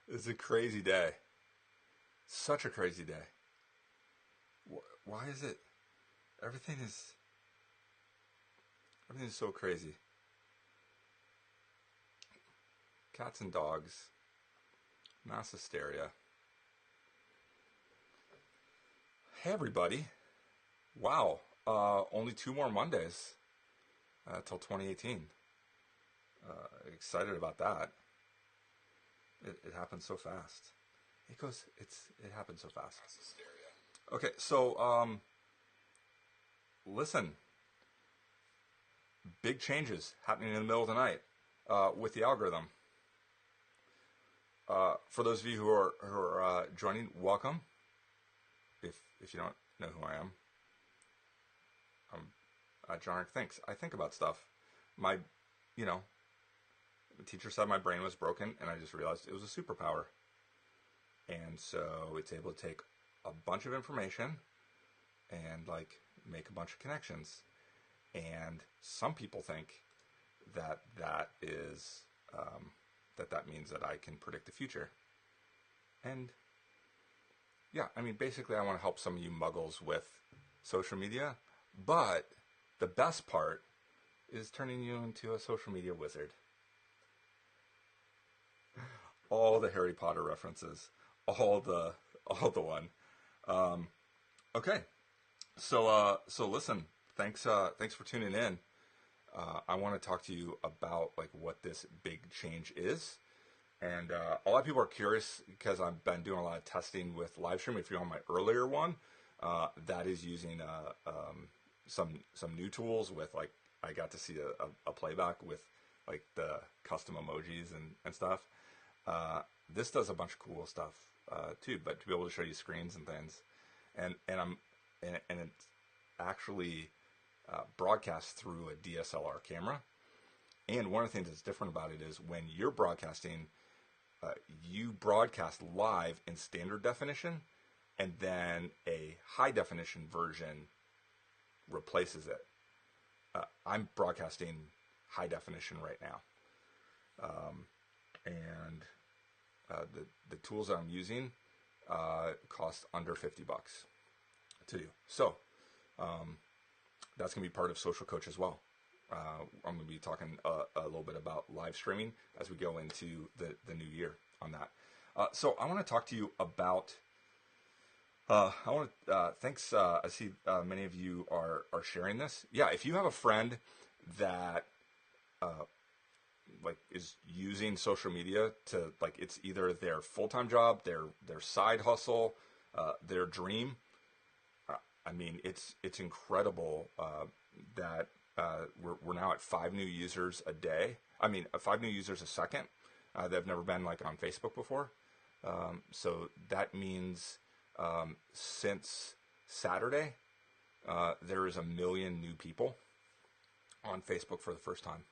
It's a crazy day. Such a crazy day. Why is it? Everything is everything is so crazy. Cats and dogs, mass hysteria. Hey everybody! Wow, only two more Mondays till 2018. Excited about that. It happens so fast. It happens so fast. Mass hysteria. Okay, so listen, big changes happening in the middle of the night with the algorithm. For those of you who are joining, welcome. If you don't know who I am, I'm John Eric Thinks. I think about stuff. My, you know, the teacher said my brain was broken, and I just realized it was a superpower. And so it's able to take a bunch of information and like make a bunch of connections. And some people think that that is that means that I can predict the future. And yeah, I mean, basically, I want to help some of you muggles with social media. But the best part is turning you into a social media wizard. All the Harry Potter references, all the one. Okay, so listen. Thanks for tuning in. I want to talk to you about like what this big change is. And a lot of people are curious because I've been doing a lot of testing with live stream. If you're on my earlier one, that is using some new tools with like I got to see a playback with like the custom emojis and stuff. This does a bunch of cool stuff too, but to be able to show you screens and things, and it's actually broadcast through a DSLR camera. And one of the things that's different about it is when you're broadcasting, you broadcast live in standard definition, and then a high definition version replaces it. I'm broadcasting high definition right now, and the tools that I'm using cost under $50 to do. So that's going to be part of Social Coach as well. I'm going to be talking a little bit about live streaming as we go into the new year on that. So I want to talk to you about. Thanks. I see many of you are sharing this. Yeah, if you have a friend that like is using social media to like it's either their full-time job, their side hustle, their dream. I mean, it's incredible that we're now at 5 new users a day. I mean, 5 new users a second. They've never been like on Facebook before. So that means since Saturday, there is 1 million new people on Facebook for the first time.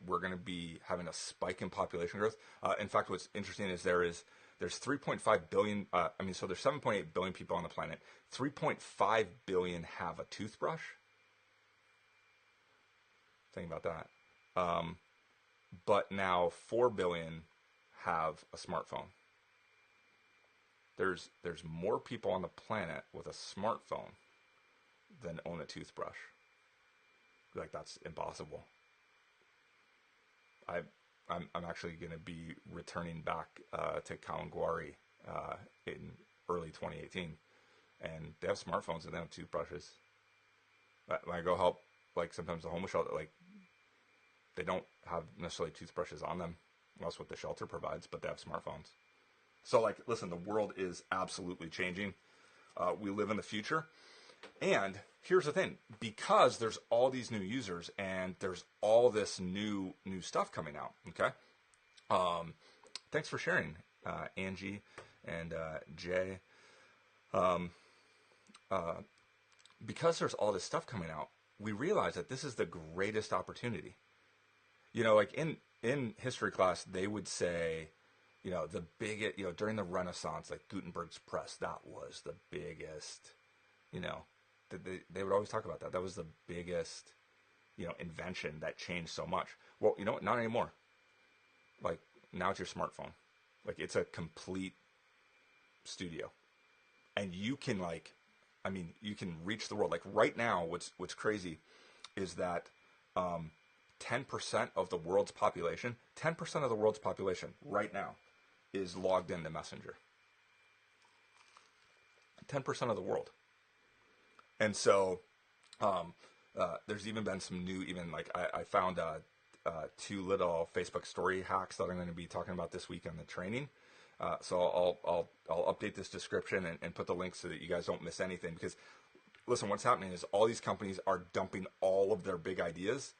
We're going to be having a spike in population growth. In fact, what's interesting is there's 3.5 billion. So there's 7.8 billion people on the planet. 3.5 billion have a toothbrush. Think about that. But now 4 billion have a smartphone. There's more people on the planet with a smartphone than own a toothbrush. Like that's impossible. I'm actually going to be returning back to Kalangwari in early 2018, and they have smartphones and they have toothbrushes. When I go help, like sometimes the homeless shelter, like they don't have necessarily toothbrushes on them. That's what the shelter provides, but they have smartphones. So, like, listen, the world is absolutely changing. We live in the future. And here's the thing, because there's all these new users and there's all this new stuff coming out, okay? Thanks for sharing, Angie and Jay. Because there's all this stuff coming out, we realize that this is the greatest opportunity. You know, like in history class, they would say, you know, the biggest, you know, during the Renaissance, like Gutenberg's press, that was the biggest, you know, they would always talk about that. That was the biggest, you know, invention that changed so much. Well, you know what? Not anymore. Like now it's your smartphone. Like, it's a complete studio. And you can, like, I mean, you can reach the world. Like, right now, what's crazy is that 10% of the world's population, 10% of the world's population right now is logged into Messenger. 10% of the world. And so there's even been some new, even like I found 2 little Facebook story hacks that I'm going to be talking about this week on the training. So I'll update this description and put the links so that you guys don't miss anything. Because listen, what's happening is all these companies are dumping all of their big ideas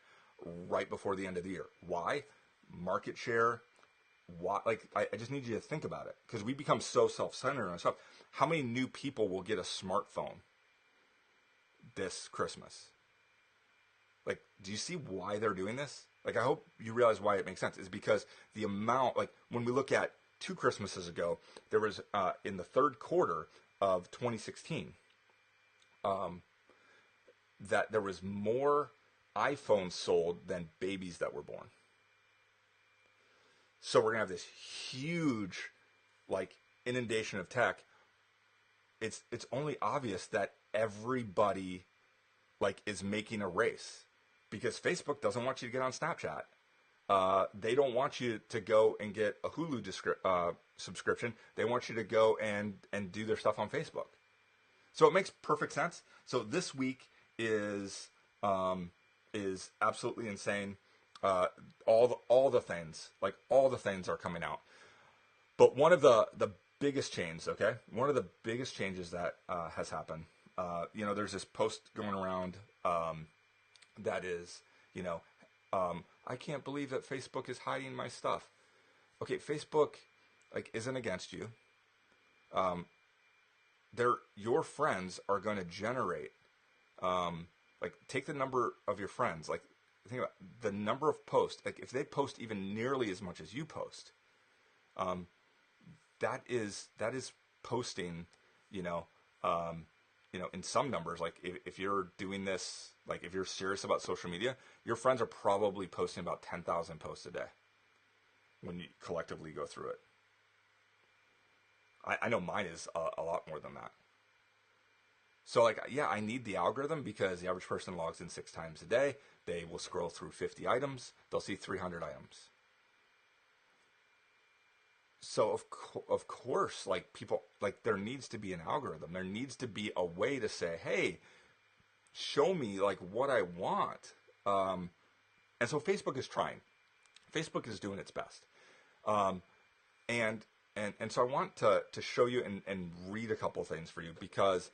right before the end of the year. Why? Market share. Why? Like, I just need you to think about it, because we become so self-centered on stuff. How many new people will get a smartphone this Christmas? Like, do you see why they're doing this? Like, I hope you realize why it makes sense. Is because the amount, like, when we look at 2 Christmases ago, there was, in the third quarter of 2016, that there was more iPhones sold than babies that were born. So we're going to have this huge, like, inundation of tech. It's only obvious that everybody, like, is making a race, because Facebook doesn't want you to get on Snapchat. They don't want you to go and get a Hulu subscription. They want you to go and do their stuff on Facebook. So it makes perfect sense. So this week is absolutely insane. All the things are coming out. But one of the biggest changes, okay? One of the biggest changes that has happened. There's this post going around that is, I can't believe that Facebook is hiding my stuff. Okay, Facebook, like, isn't against you. Your friends are going to generate, like, take the number of your friends, like, think about the number of posts. Like, if they post even nearly as much as you post, that is posting, in some numbers. Like, if you're doing this, like, if you're serious about social media, your friends are probably posting about 10,000 posts a day when you collectively go through it. I know mine is a lot more than that. So, like, yeah, I need the algorithm, because the average person logs in 6 times a day. They will scroll through 50 items. They'll see 300 items. So, of course, like, people, like, there needs to be an algorithm. There needs to be a way to say, hey, show me, like, what I want. And so Facebook is trying. Facebook is doing its best. And so I want to show you and read a couple things for you, because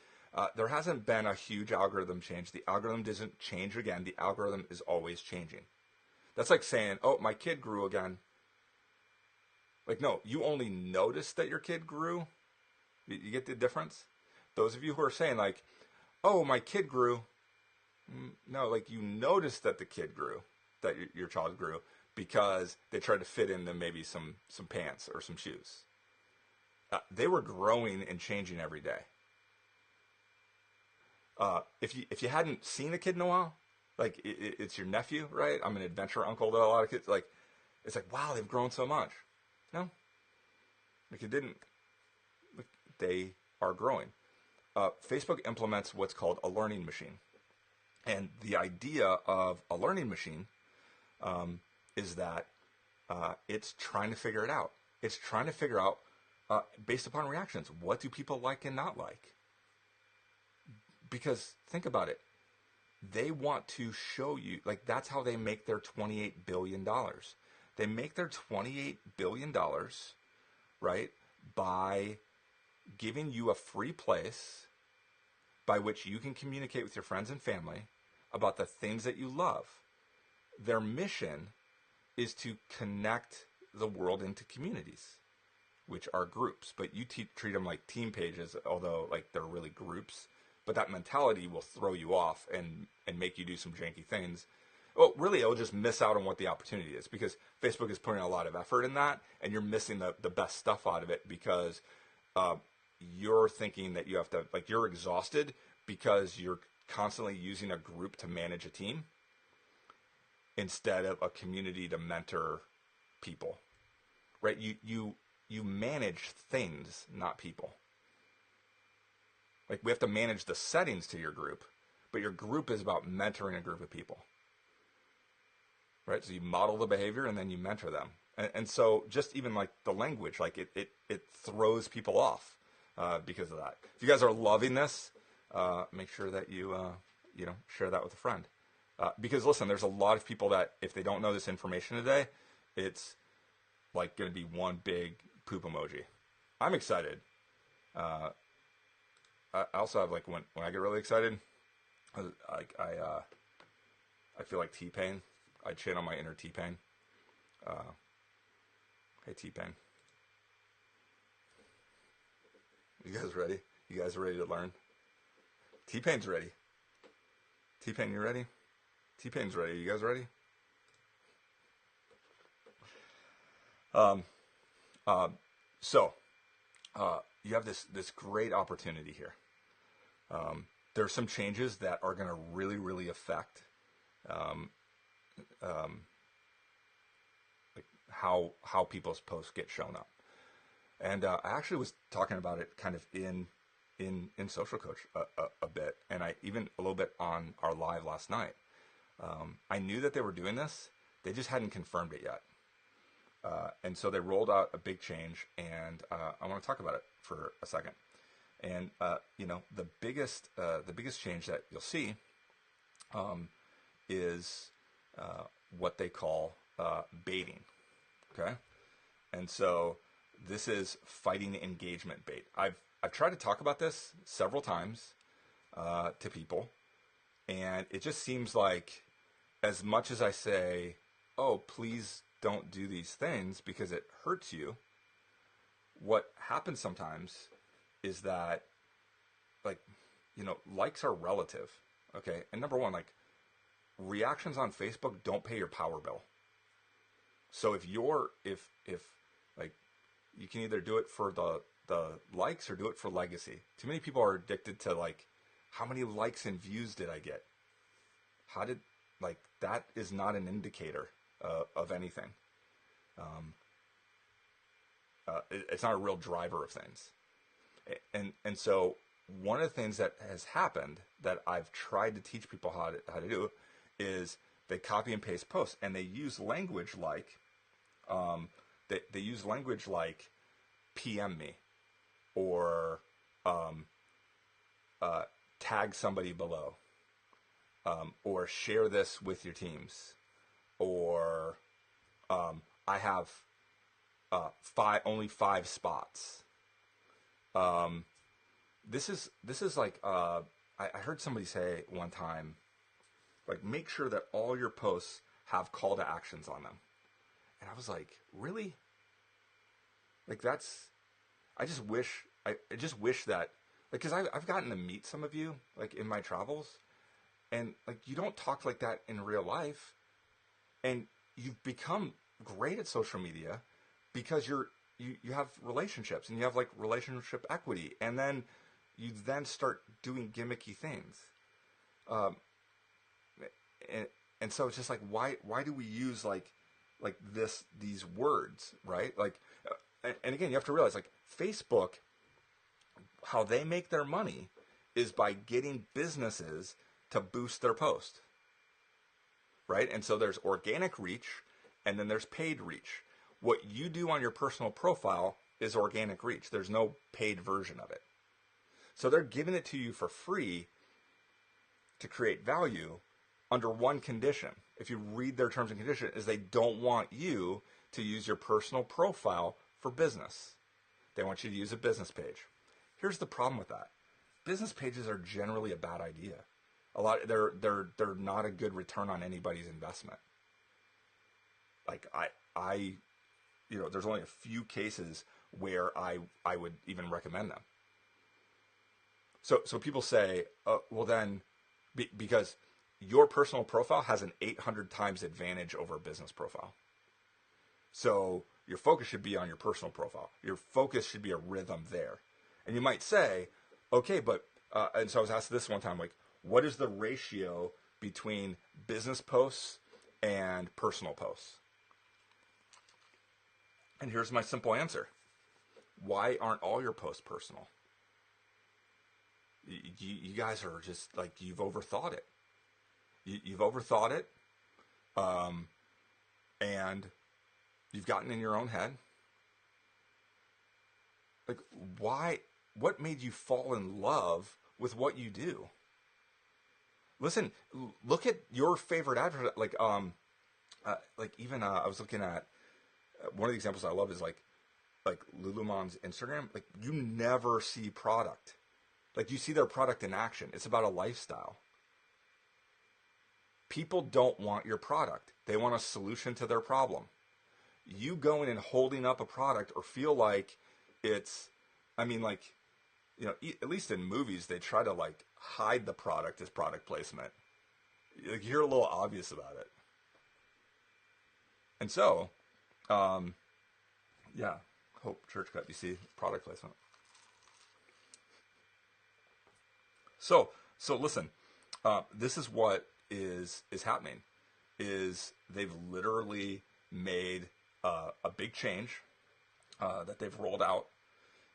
there hasn't been a huge algorithm change. The algorithm doesn't change again. The algorithm is always changing. That's like saying, oh, my kid grew again. Like, no, you only noticed that your kid grew. You get the difference? Those of you who are saying, like, oh, my kid grew. No, like, you noticed that the kid grew, that your child grew, because they tried to fit into maybe some pants or some shoes. They were growing and changing every day. If you hadn't seen a kid in a while, like, it's your nephew, right? I'm an adventure uncle to a lot of kids. Like, it's like, wow, they've grown so much. No, like, it didn't. Like, they are growing. Facebook implements what's called a learning machine, and the idea of a learning machine is that it's trying to figure it out. It's trying to figure out, based upon reactions, what do people like and not like. Because think about it. They want to show you, like, that's how they make their $28 billion. They make their $28 billion, right, by giving you a free place by which you can communicate with your friends and family about the things that you love. Their mission is to connect the world into communities, which are groups. But you treat them like team pages, although, like, they're really groups. But that mentality will throw you off and make you do some janky things. Well, really, it'll just miss out on what the opportunity is, because Facebook is putting a lot of effort in that, and you're missing the best stuff out of it, because you're thinking that you have to, like, you're exhausted because you're constantly using a group to manage a team instead of a community to mentor people. right? You manage things, not people. Like we have to manage the settings to your group, but your group is about mentoring a group of people, right? So you model the behavior and then you mentor them. And so just even like the language, like it throws people off because of that. If you guys are loving this, make sure that you share that with a friend. Because listen, there's a lot of people that if they don't know this information today, it's like going to be one big poop emoji. I'm excited. I also have like when I get really excited, I feel like T-Pain. I channel my inner T-Pain. Hey T-Pain, you guys ready? You guys ready to learn? T-Pain's ready. T-Pain, you ready? T-Pain's ready. You guys ready? So you have this great opportunity here. There's some changes that are going to really affect like how people's posts get shown up. And I actually was talking about it kind of in Social Coach a bit, and I even a little bit on our live last night. I knew that they were doing this; they just hadn't confirmed it yet. And so they rolled out a big change, and I want to talk about it for a second. And the biggest change that you'll see is what they call baiting. Okay, and so this is fighting engagement bait. I've tried to talk about this several times to people, and it just seems like as much as I say, "Oh, please don't do these things because it hurts you," what happens sometimes is that, like, likes are relative. Okay, and number one, like, reactions on Facebook don't pay your power bill. So if like, you can either do it for the likes or do it for legacy. Too many people are addicted to like, how many likes and views did I get? That is not an indicator of anything. It's not a real driver of things. And so one of the things that has happened that I've tried to teach people how to do is they copy and paste posts, and they use language like they use language like PM me, or tag somebody below, or share this with your teams, or I have only 5 spots. This is like I heard somebody say one time, like, make sure that all your posts have call to actions on them. And I was like, really? Like, I just wish that, like, because I've gotten to meet some of you, like, in my travels, and, like, you don't talk like that in real life, and you've become great at social media because you have relationships, and you have, like, relationship equity, and then you then start doing gimmicky things. And so it's just like, why do we use like these words, right? Like, and again, you have to realize, like, Facebook, how they make their money is by getting businesses to boost their post, right? And so there's organic reach, and then there's paid reach. What you do on your personal profile is organic reach. There's no paid version of it. So they're giving it to you for free to create value under one condition. If you read their terms and conditions, is they don't want you to use your personal profile for business. They want you to use a business page. Here's the problem with that. Business pages are generally a bad idea. They're not a good return on anybody's investment. Like, I there's only a few cases where I would even recommend them. So people say, well then, because your personal profile has an 800 times advantage over a business profile. So your focus should be on your personal profile. Your focus should be a rhythm there. And you might say, okay, but, and so I was asked this one time, like, what is the ratio between business posts and personal posts? And here's my simple answer. Why aren't all your posts personal? You guys are just like, you've overthought it. You've overthought it. And you've gotten in your own head. Like, why? What made you fall in love with what you do? Listen, look at your favorite advert. Like even I was looking at one of the examples I love is like Lululemon's Instagram. Like, you never see product. Like, you see their product in action. It's about a lifestyle. People don't want your product. They want a solution to their problem. You going and holding up a product or feel like it's, I mean, like, you know, at least in movies, they try to like hide the product as product placement. Like, you're a little obvious about it. And so, yeah, Hope Church Cut, you see, product placement. So listen, this is what is happening, is they've literally made a big change that they've rolled out.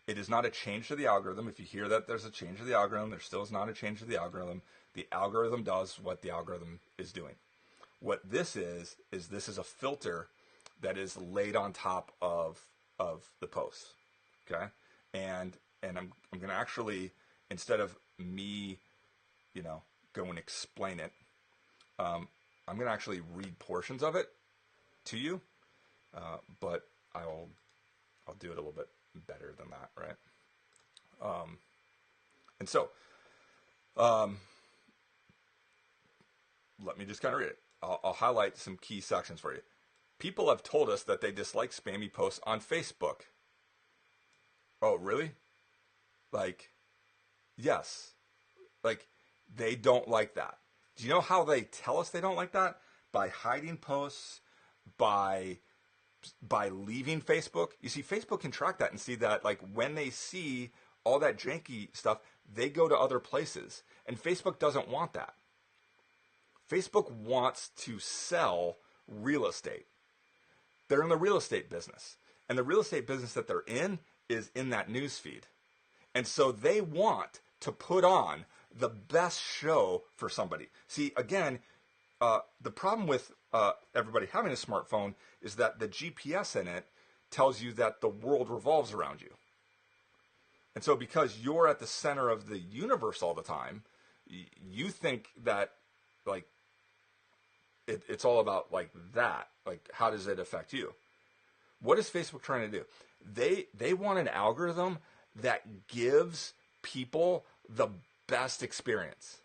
It is not a change to the algorithm. If you hear that there's a change to the algorithm, there still is not a change to the algorithm. The algorithm does what the algorithm is doing. What this is this is a filter that is laid on top of the posts. Okay? And I'm going to actually, instead of me, you know, go and explain it, I'm going to actually read portions of it to you, but I'll do it a little bit better than that, right? And so, let me just kind of read it. I'll highlight some key sections for you. People have told us that they dislike spammy posts on Facebook. Oh, really? Like, yes. Like, they don't like that. Do you know how they tell us they don't like that? By hiding posts, by leaving Facebook. You see, Facebook can track that and see that, like, when they see all that janky stuff, they go to other places. And Facebook doesn't want that. Facebook wants to sell real estate. They're in the real estate business. And the real estate business that they're in is in that news feed. And so they want to put on the best show for somebody. See, again, the problem with everybody having a smartphone is that the GPS in it tells you that the world revolves around you. And so because you're at the center of the universe all the time, you think that, like, it's all about, like, that. Like, how does it affect you? What is Facebook trying to do? They want an algorithm that gives people the best experience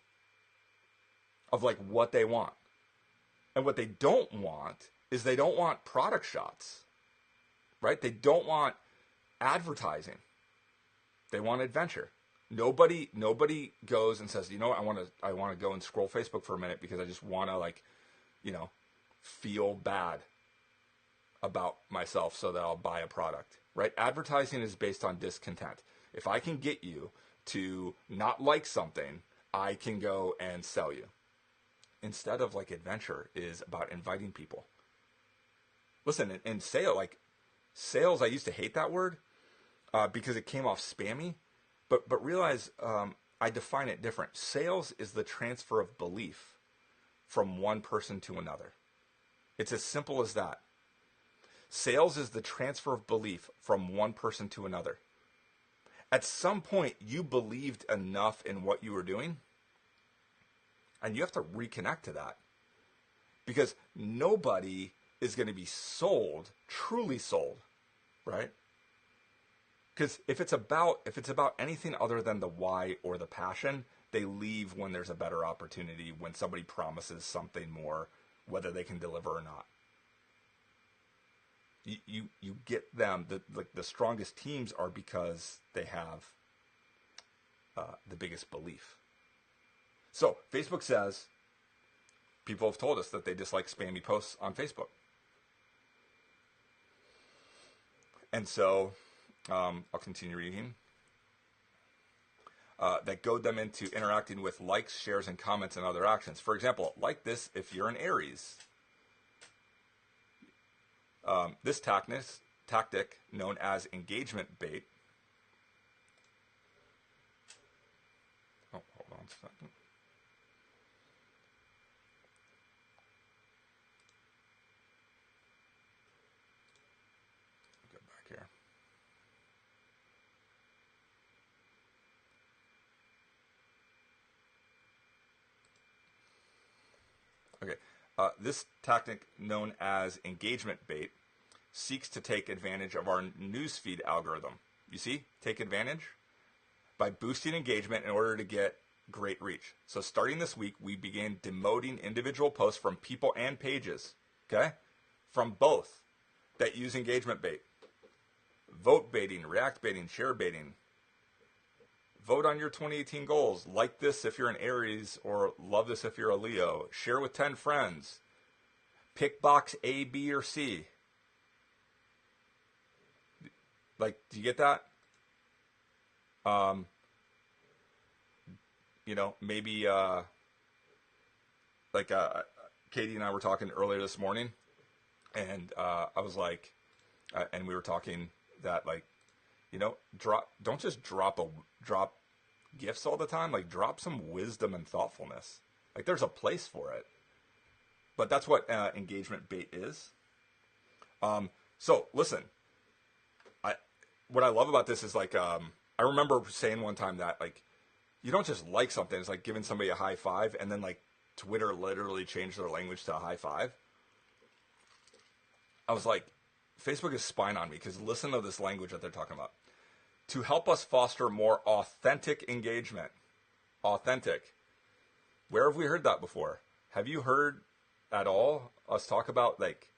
of, like, what they want. And what they don't want is they don't want product shots, right? They don't want advertising. They want adventure. Nobody goes and says, you know what, I want to go and scroll Facebook for a minute because I just want to, like, you know, feel bad about myself so that I'll buy a product, right? Advertising is based on discontent. If I can get you to not like something, I can go and sell you. Instead of, like, adventure is about inviting people. Listen, in sales, I used to hate that word because it came off spammy, but realize I define it different. Sales is the transfer of belief from one person to another. It's as simple as that. Sales is the transfer of belief from one person to another. At some point, you believed enough in what you were doing, and you have to reconnect to that. Because nobody is going to be sold, truly sold, right? Because if it's about anything other than the why or the passion, they leave when there's a better opportunity, when somebody promises something more, whether they can deliver or not. You get them, the strongest teams are because they have the biggest belief. So Facebook says, people have told us that they dislike spammy posts on Facebook. And so I'll continue reading. That goad them into interacting with likes, shares, and comments and other actions. For example, like this if you're an Aries. This tactness tactic known as engagement bait. Oh, hold on a second. Get back here. Okay, this tactic known as engagement bait seeks to take advantage of our newsfeed algorithm. You see, take advantage by boosting engagement in order to get great reach. So starting this week, we began demoting individual posts from people and pages, okay, from both that use engagement bait. Vote baiting, react baiting, share baiting. Vote on your 2018 goals. Like this if you're an Aries, or love this if you're a Leo. Share with 10 friends. Pick box A, B, or C. Like, do you get that? You know, maybe Katie and I were talking earlier this morning, and I was like, and we were talking that, like, you know, don't just drop gifts all the time. Like, drop some wisdom and thoughtfulness. Like, there's a place for it. But that's what engagement bait is. So listen, what I love about this is, like, I remember saying one time that, like, you don't just like something. It's like giving somebody a high five, and then, like, Twitter literally changed their language to a high five. I was like, Facebook is spying on me, because listen to this language that they're talking about. To help us foster more authentic engagement. Authentic. Where have we heard that before? Have you heard at all us talk about, like,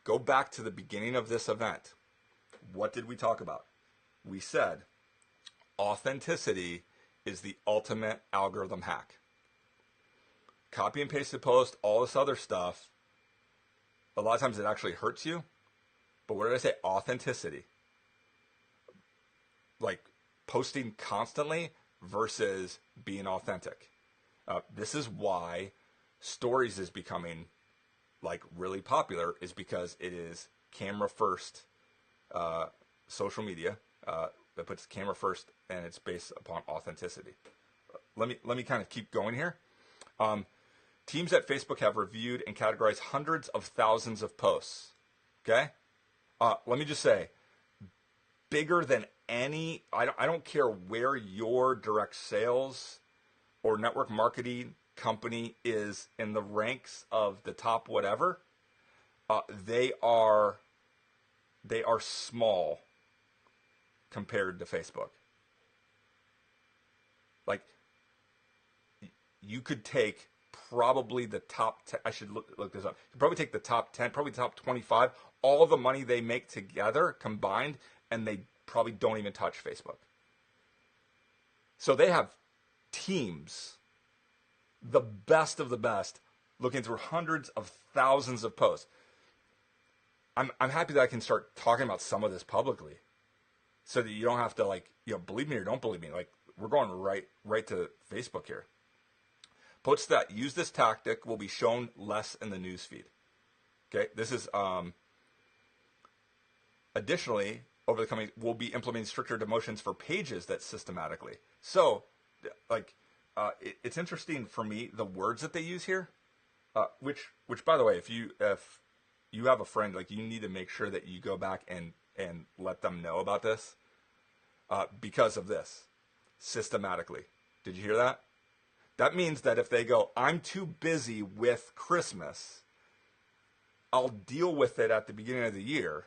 go back to the beginning of this event. What did we talk about? We said authenticity is the ultimate algorithm hack. Copy and paste the post, all this other stuff, a lot of times it actually hurts you. But what did I say? Authenticity. Like, posting constantly versus being authentic. This is why stories is becoming, like, really popular, is because it is camera first social media that puts camera first, and it's based upon authenticity. Let me kind of keep going here. Teams at Facebook have reviewed and categorized hundreds of thousands of posts. Okay? Let me just say, bigger than any, I don't care where your direct sales or network marketing company is in the ranks of the top whatever, they are small compared to Facebook. Like, you could take probably the top 10, I should look this up. You could probably take the top 10, probably the top 25, all the money they make together combined, and they probably don't even touch Facebook. So they have teams, the best of the best, looking through hundreds of thousands of posts. I'm happy that I can start talking about some of this publicly, so that you don't have to, like, you know, believe me or don't believe me. Like, we're going right to Facebook here. Posts that use this tactic will be shown less in the newsfeed. Okay, this is additionally, over the coming, we'll be implementing stricter demotions for pages that systematically. So, like, it's interesting for me, the words that they use here, which by the way, if you have a friend, like, you need to make sure that you go back and let them know about this, because of this, systematically. Did you hear that? That means that if they go, I'm too busy with Christmas, I'll deal with it at the beginning of the year,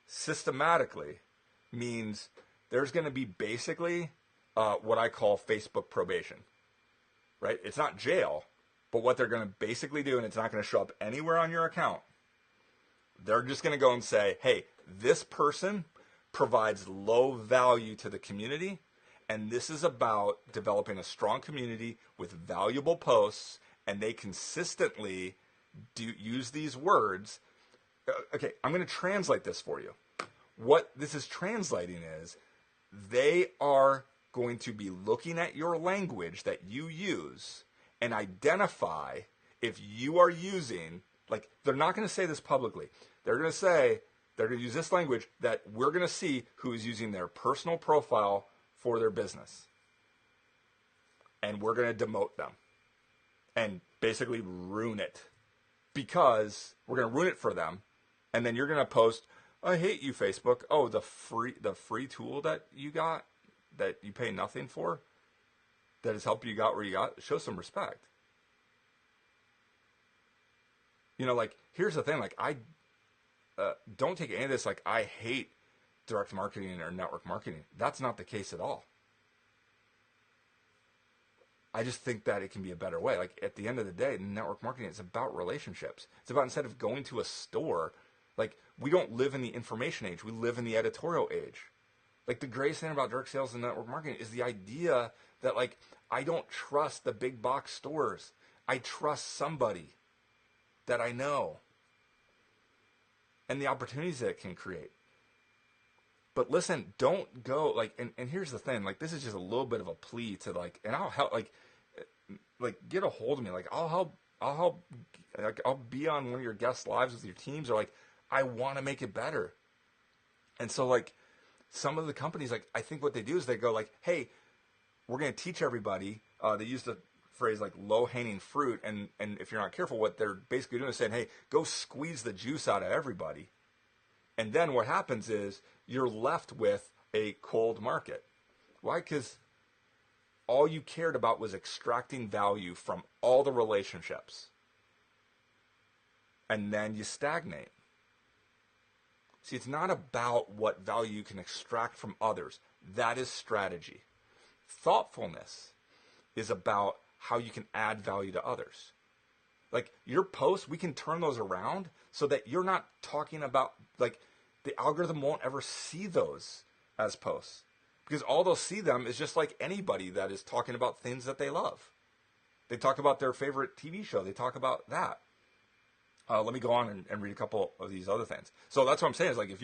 systematically means there's going to be basically what I call Facebook probation, right? It's not jail, but what they're going to basically do, and it's not going to show up anywhere on your account, they're just going to go and say, hey, this person provides low value to the community, and this is about developing a strong community with valuable posts, and they consistently use these words. Okay, I'm going to translate this for you. What this is translating is they are going to be looking at your language that you use and identify if you are using, like, they're not going to say this publicly. They're going to say, They're going to use this language that we're going to see who is using their personal profile for their business. And we're going to demote them and basically ruin it, because we're going to ruin it for them. And then you're going to post, I hate you, Facebook. Oh, the free tool that you got that you pay nothing for, that has helped you got where you got. Show some respect. You know, like, here's the thing. Like, I don't take any of this like I hate direct marketing or network marketing. That's not the case at all. I just think that it can be a better way. Like, at the end of the day, network marketing is about relationships. It's about, instead of going to a store, like, we don't live in the information age. We live in the editorial age. Like, the greatest thing about direct sales and network marketing is the idea that, like, I don't trust the big box stores. I trust somebody that I know and the opportunities that it can create. But listen, don't go, like, and here's the thing, like, this is just a little bit of a plea to, like, and I'll help, like, get a hold of me. Like, I'll help, like, I'll be on one of your guest lives with your teams, or, like, I want to make it better. And so, like, some of the companies, like, I think what they do is they go, like, hey, we're going to teach everybody. They use the phrase, like, low-hanging fruit, and if you're not careful, what they're basically doing is saying, hey, go squeeze the juice out of everybody. And then what happens is you're left with a cold market. Why? Because all you cared about was extracting value from all the relationships. And then you stagnate. See, it's not about what value you can extract from others. That is strategy. Thoughtfulness is about how you can add value to others. Like, your posts, we can turn those around so that you're not talking about, like, the algorithm won't ever see those as posts, because all they'll see them is just like anybody that is talking about things that they love. They talk about their favorite TV show. They talk about that. Let me go on and read a couple of these other things. So that's what I'm saying is, like, if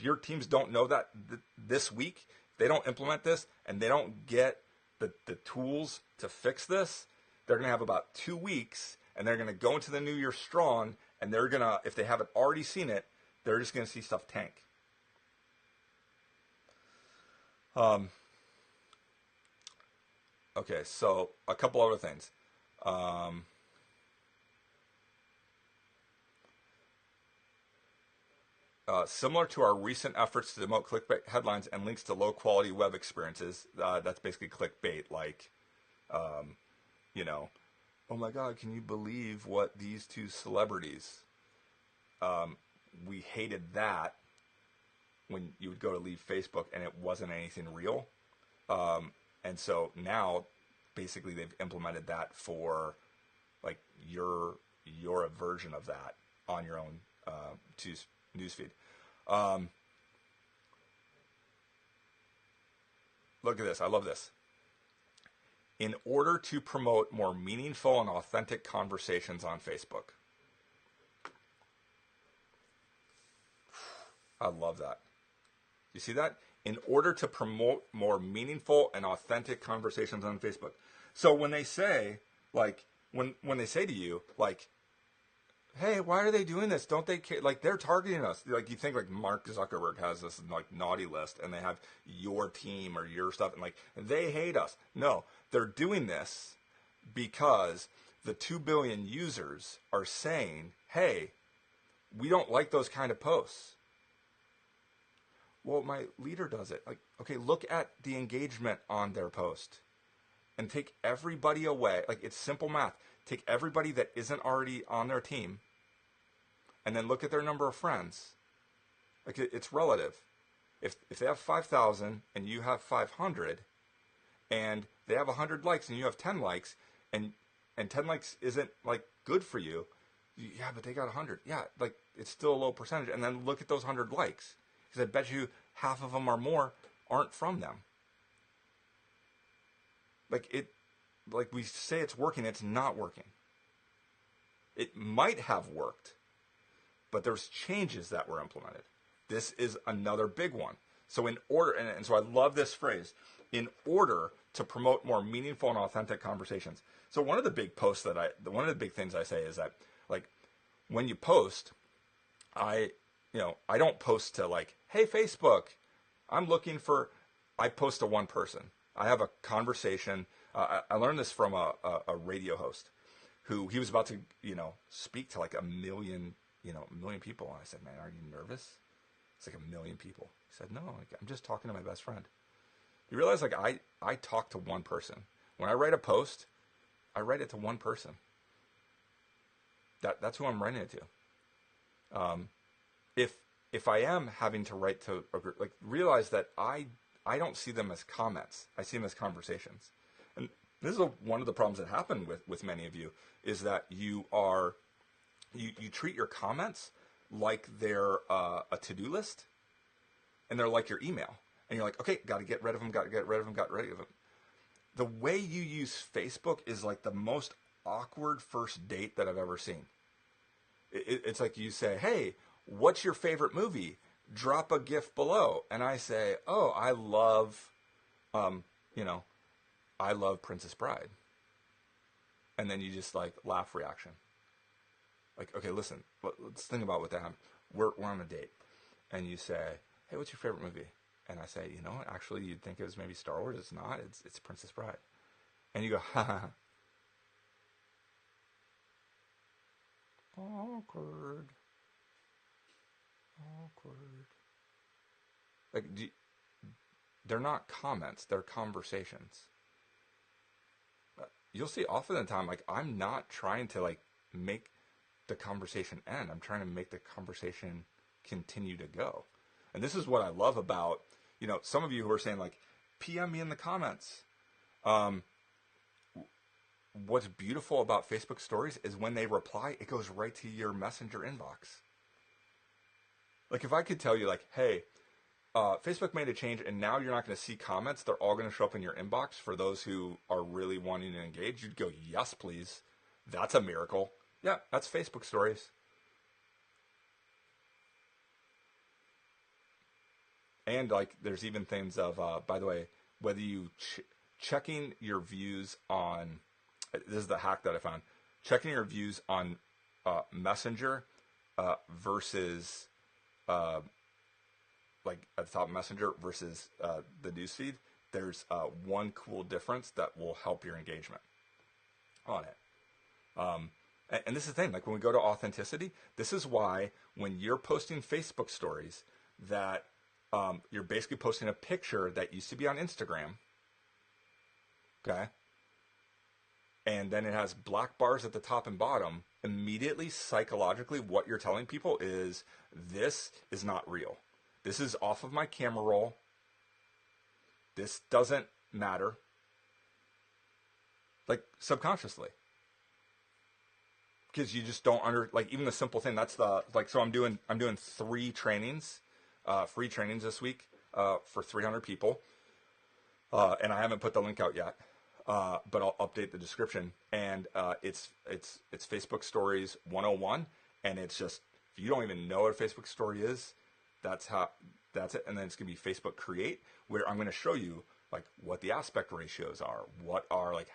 your teams don't know that this week, they don't implement this, and they don't get the tools to fix this, they're going to have about 2 weeks, and they're going to go into the new year strong, and they're going to, if they haven't already seen it, they're just going to see stuff tank. Okay, so a couple other things. Similar to our recent efforts to demote clickbait headlines and links to low-quality web experiences, that's basically clickbait, like, you know, oh my God, can you believe what these two celebrities, we hated that when you would go to leave Facebook and it wasn't anything real. And so now basically they've implemented that for, like, your version of that on your own newsfeed. Look at this. I love this. In order to promote more meaningful and authentic conversations on Facebook. I love that. You see that? In order to promote more meaningful and authentic conversations on Facebook. So when they say, like, when they say to you, like, hey, why are they doing this? Don't they care? Like, they're targeting us. Like, you think, like, Mark Zuckerberg has this, like, naughty list, and they have your team or your stuff, and, like, they hate us. No, they're doing this because the 2 billion users are saying, hey, we don't like those kind of posts. Well, my leader does it. Like, okay, look at the engagement on their post and take everybody away. Like, it's simple math. Take everybody that isn't already on their team and then look at their number of friends. Like, it's relative. If they have 5,000 and you have 500 and they have 100 likes and you have 10 likes and 10 likes isn't, like, good for you, yeah, but they got 100. Yeah, like, it's still a low percentage. And then look at those 100 likes. Because I bet you half of them or more aren't from them. Like we say it's working, it's not working. It might have worked, but there's changes that were implemented. This is another big one. So in order, and so I love this phrase, in order to promote more meaningful and authentic conversations. So one of the big posts one of the big things I say is that, like, when you post, I don't post to like, hey, Facebook, I'm looking for, I post to one person. I have a conversation. I learned this from a radio host who he was about to, speak to like a million people. And I said, man, are you nervous? It's like a million people. He said, no, like, I'm just talking to my best friend. You realize like I talk to one person. When I write a post, I write it to one person. That's who I'm writing it to. If I am having to write to a group, like realize that I don't see them as comments. I see them as conversations. And this is one of the problems that happen with many of you is that you treat your comments like they're a to-do list, and they're like your email. And you're like, okay, got to get rid of them, got rid of them. The way you use Facebook is like the most awkward first date that I've ever seen. It's like you say, hey, what's your favorite movie? Drop a GIF below. And I say, oh, I love Princess Bride. And then you just like laugh reaction. Like, okay, listen, let's think about what that happened. We're on a date. And you say, hey, what's your favorite movie? And I say, actually, you'd think it was maybe Star Wars. It's not. It's Princess Bride. And you go, ha ha ha. Awkward. Like, they're not comments. They're conversations. You'll see often in time, like, I'm not trying to, like, make the conversation end. I'm trying to make the conversation continue to go. And this is what I love about, some of you who are saying, like, PM me in the comments. What's beautiful about Facebook stories is when they reply, it goes right to your messenger inbox. Like if I could tell you like, hey, Facebook made a change and now you're not going to see comments. They're all going to show up in your inbox for those who are really wanting to engage. You'd go, yes, please. That's a miracle. Yeah, that's Facebook stories. And like, there's even things of, by the way, whether you checking your views on, this is the hack that I found, checking your views on Messenger versus like at the top Messenger versus the newsfeed. There's one cool difference that will help your engagement on it. And this is the thing, like when we go to authenticity, this is why when you're posting Facebook stories that you're basically posting a picture that used to be on Instagram, okay? And then it has black bars at the top and bottom. Immediately, psychologically, what you're telling people is, this is not real. This is off of my camera roll. This doesn't matter. Like, subconsciously. Because you just don't like, even the simple thing, that's the, like, so I'm doing 3 trainings, free trainings this week, for 300 people. And I haven't put the link out yet. But I'll update the description, and it's Facebook Stories 101, and it's just, if you don't even know what a Facebook story is, that's it. And then it's gonna be Facebook Create, where I'm gonna show you like what the aspect ratios are,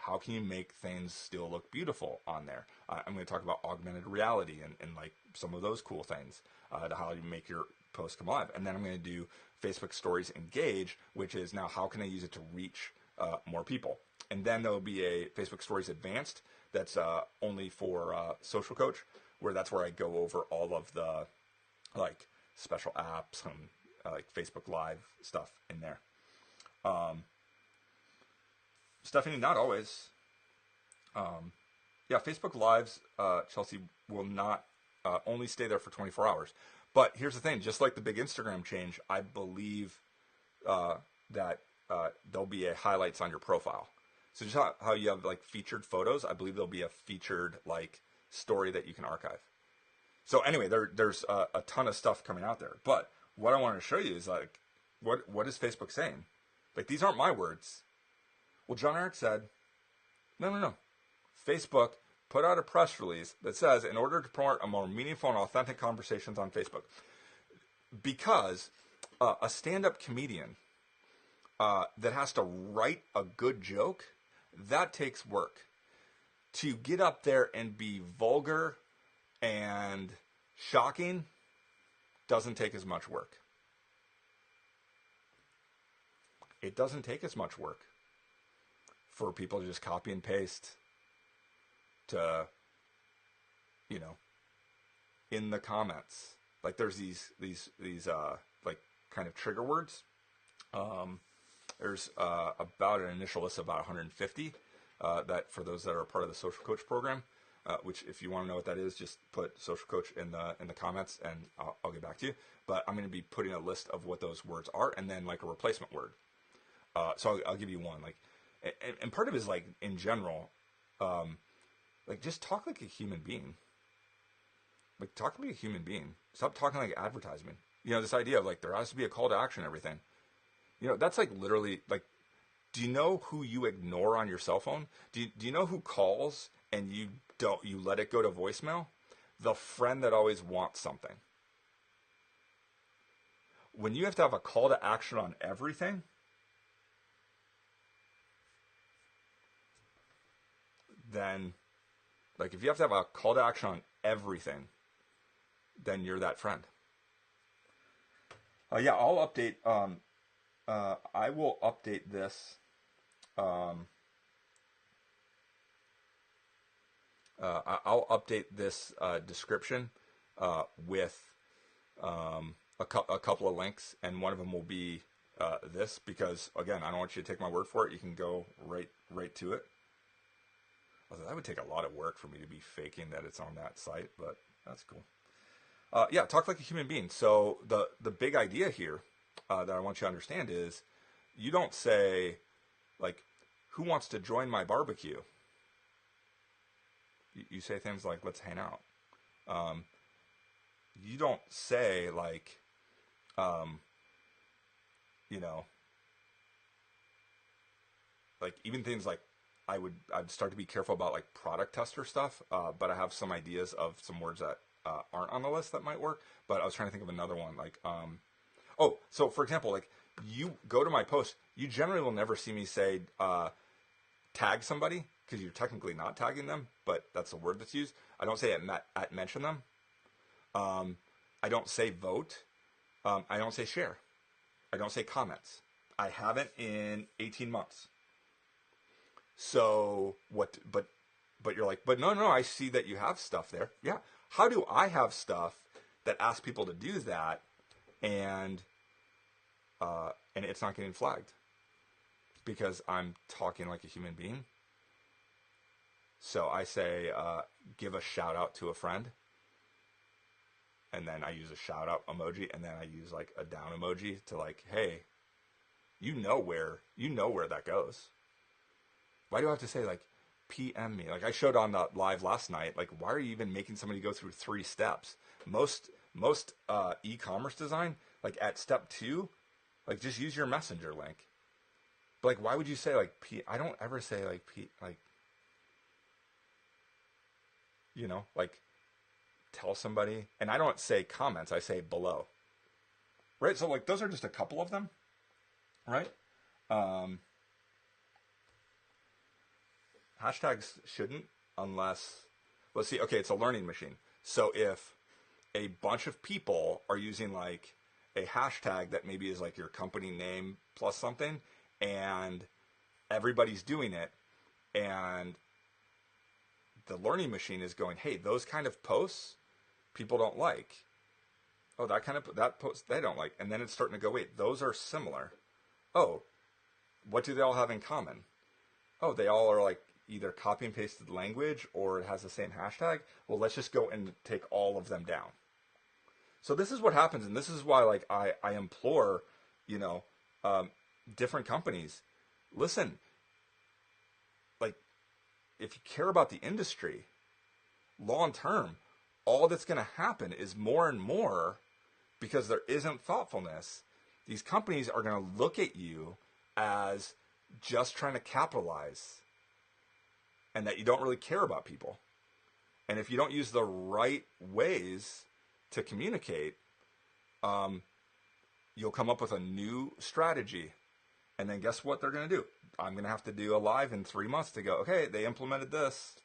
how can you make things still look beautiful on there. I'm gonna talk about augmented reality and like some of those cool things, to how you make your post come alive. And then I'm gonna do Facebook Stories Engage, which is now how can I use it to reach more people. And then there'll be a Facebook Stories Advanced that's only for Social Coach, where I go over all of the like special apps and like Facebook Live stuff in there. Stephanie, not always. Yeah, Facebook Lives, Chelsea, will not only stay there for 24 hours. But here's the thing, just like the big Instagram change, I believe that there'll be a highlights on your profile. So just how you have like featured photos, I believe there'll be a featured like story that you can archive. So anyway, there's a ton of stuff coming out there. But what I wanted to show you is like, what is Facebook saying? Like, these aren't my words. Well, John Eric said, no. Facebook put out a press release that says, in order to promote a more meaningful and authentic conversations on Facebook, because a stand-up comedian that has to write a good joke, that takes work. To get up there and be vulgar and shocking doesn't take as much work. It doesn't take as much work for people to just copy and paste to, in the comments. Like there's these like kind of trigger words. There's about an initial list of about 150 that for those that are part of the Social Coach program. Which, if you want to know what that is, just put Social Coach in the comments, and I'll get back to you. But I'm going to be putting a list of what those words are, and then like a replacement word. So I'll give you one. Like, and part of it is like in general, like just talk like a human being. Like talk like a human being. Stop talking like advertisement. This idea of like there has to be a call to action, and everything. That's like literally like. Do you know who you ignore on your cell phone? Do you know who calls and you let it go to voicemail? The friend that always wants something. When you have to have a call to action on everything, then like if you have to have a call to action on everything, then you're that friend. Yeah, I'll update. I will update this. I'll update this description with a couple of links, and one of them will be this, because again, I don't want you to take my word for it. You can go right to it. Although that would take a lot of work for me to be faking that it's on that site, but that's cool. Yeah, talk like a human being. So the big idea here that I want you to understand is you don't say like, who wants to join my barbecue? You say things like, let's hang out. You don't say like, like even things like I'd start to be careful about like product tester stuff. But I have some ideas of some words that aren't on the list that might work. But I was trying to think of another one like, so for example, like you go to my post, you generally will never see me say, tag somebody, because you're technically not tagging them, but that's the word that's used. I don't say at mention them. I don't say vote. I don't say share. I don't say comments. I haven't in 18 months. So what, but you're like, but no, I see that you have stuff there. Yeah. How do I have stuff that asks people to do that and it's not getting flagged? Because I'm talking like a human being. So I say, give a shout out to a friend. And then I use a shout out emoji, and then I use like a down emoji to like, hey, you know where that goes. Why do I have to say like PM me? Like I showed on the live last night, like why are you even making somebody go through 3 steps? Most e-commerce design, like at step 2, like just use your messenger link. But like why would you say like I don't ever say like like tell somebody, and I don't say comments, I say below. Right? So like those are just a couple of them. Right? Hashtags shouldn't, unless, let's see, okay, it's a learning machine. So if a bunch of people are using like a hashtag that maybe is like your company name plus something, and everybody's doing it, and the learning machine is going, hey, those kind of posts people don't like. Oh, that post they don't like. And then it's starting to go, wait, those are similar. Oh, what do they all have in common? Oh, they all are like either copy and pasted language or it has the same hashtag. Well, let's just go and take all of them down. So this is what happens, and this is why like I implore, different companies, listen, like if you care about the industry, long term, all that's going to happen is more and more, because there isn't thoughtfulness, these companies are going to look at you as just trying to capitalize, and that you don't really care about people. And if you don't use the right ways to communicate, you'll come up with a new strategy. And then guess what they're going to do? I'm going to have to do a live in 3 months to go, okay, they implemented this.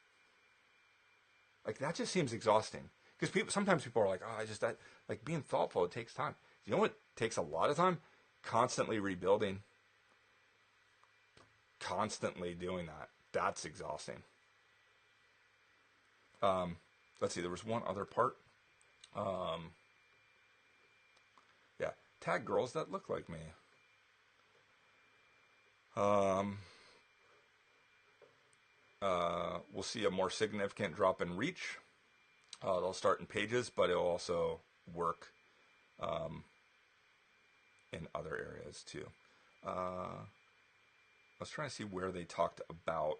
Like that just seems exhausting. Because sometimes people are like, oh, like being thoughtful, it takes time. You know what takes a lot of time? Constantly rebuilding. Constantly doing that. That's exhausting. Let's see, there was one other part. Yeah, tag girls that look like me. We'll see a more significant drop in reach. They'll start in pages, but it'll also work in other areas too. I was trying to see where they talked about.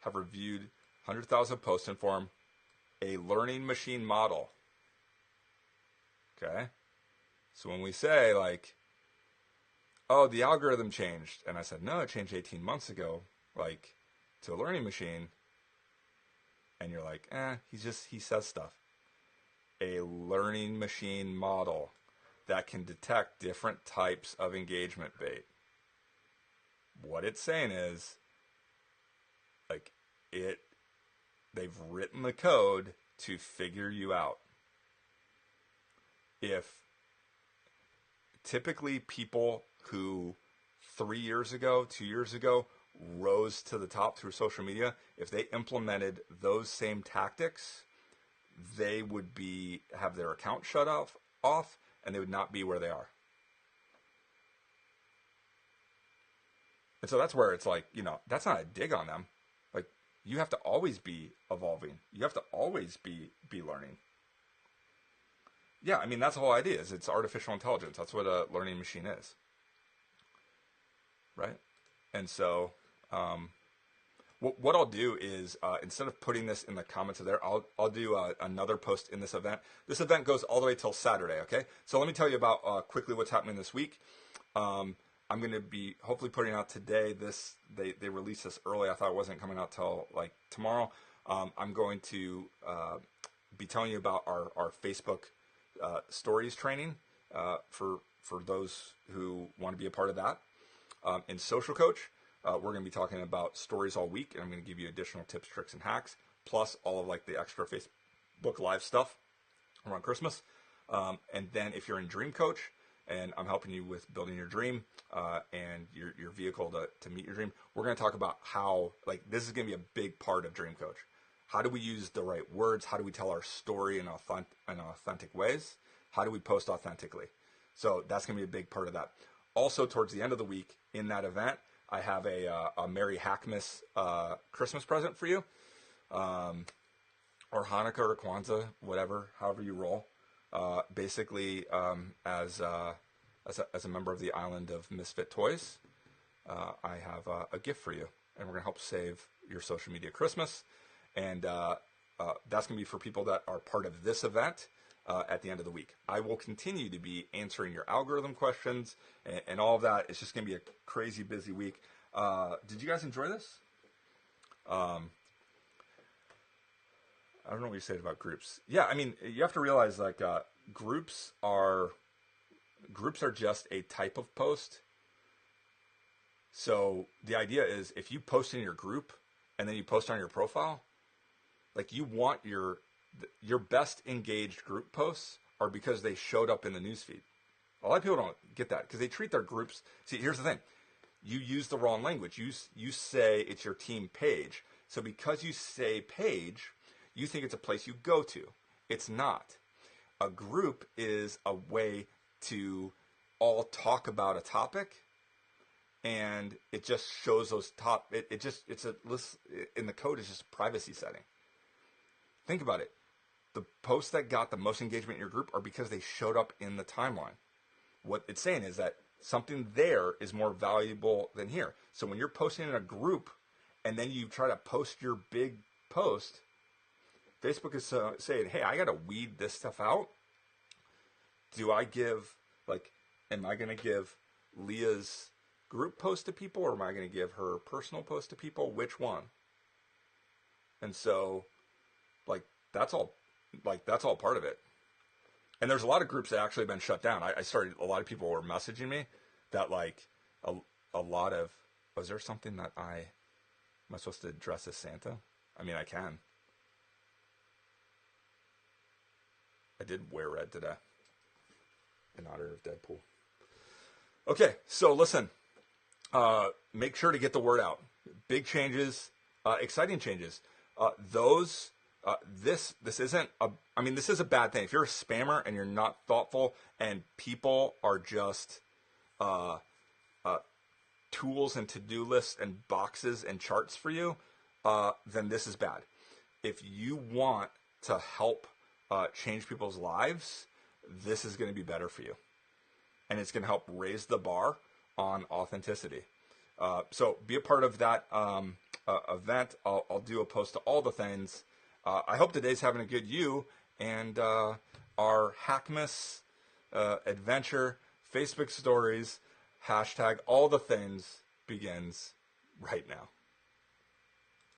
Have reviewed 100,000 posts and form a learning machine model. Okay? So when we say, like, oh, the algorithm changed, and I said, no, it changed 18 months ago, like, to a learning machine, and you're like, he says stuff. A learning machine model that can detect different types of engagement bait. What it's saying is, like, they've written the code to figure you out. If typically people who 3 years ago, 2 years ago, rose to the top through social media, if they implemented those same tactics, they would have their account shut off, and they would not be where they are. And so that's where it's like, that's not a dig on them. Like, you have to always be evolving. You have to always be learning. Yeah, I mean, that's the whole idea. It's artificial intelligence. That's what a learning machine is. Right? And so what I'll do is instead of putting this in the comments of there, I'll do another post in this event. This event goes all the way till Saturday, okay? So let me tell you about quickly what's happening this week. I'm going to be hopefully putting out today. They released this early. I thought it wasn't coming out till like tomorrow. I'm going to be telling you about our Facebook stories training for those who want to be a part of that. In Social Coach, we're going to be talking about stories all week, and I'm going to give you additional tips, tricks, and hacks, plus all of like the extra Facebook Live stuff around Christmas. And then if you're in Dream Coach, and I'm helping you with building your dream and your vehicle to meet your dream, we're going to talk about how, like, this is going to be a big part of Dream Coach. How do we use the right words? How do we tell our story in authentic ways? How do we post authentically? So that's going to be a big part of that. Also, towards the end of the week in that event, I have a Merry Hackmas Christmas present for you, or Hanukkah or Kwanzaa, whatever, however you roll. Basically, as a member of the Island of Misfit Toys, I have a gift for you, and we're going to help save your social media Christmas. And that's going to be for people that are part of this event at the end of the week. I will continue to be answering your algorithm questions and all of that. It's just going to be a crazy busy week. Did you guys enjoy this? I don't know what you said about groups. Yeah, I mean, you have to realize, like, groups are just a type of post. So the idea is, if you post in your group and then you post on your profile, like, you want your best engaged group posts are because they showed up in the newsfeed. A lot of people don't get that because they treat their groups. See, here's the thing. You use the wrong language. You say it's your team page. So because you say page, you think it's a place you go to. It's not. A group is a way to all talk about a topic, and it just shows those it's a list in the code is just a privacy setting. Think about it. The posts that got the most engagement in your group are because they showed up in the timeline. What it's saying is that something there is more valuable than here. So when you're posting in a group and then you try to post your big post, Facebook is saying, hey, I got to weed this stuff out. Am I going to give Leah's group post to people, or am I going to give her personal post to people? Which one? And so, that's all part of it. And there's a lot of groups that actually have been shut down. A lot of people were messaging me that, like, a lot of Was there something that am I supposed to dress as Santa? I mean, I can. I did wear red today in honor of Deadpool. Okay, so listen, make sure to get the word out. Big changes, exciting changes. This isn't this is a bad thing. If you're a spammer and you're not thoughtful and people are just tools and to-do lists and boxes and charts for you, then this is bad. If you want to help change people's lives, this is going to be better for you. And it's going to help raise the bar on authenticity. So be a part of that event. I'll do a post to all the things. I hope today's having a good you, and our Hackmas adventure, Facebook stories, hashtag all the things begins right now.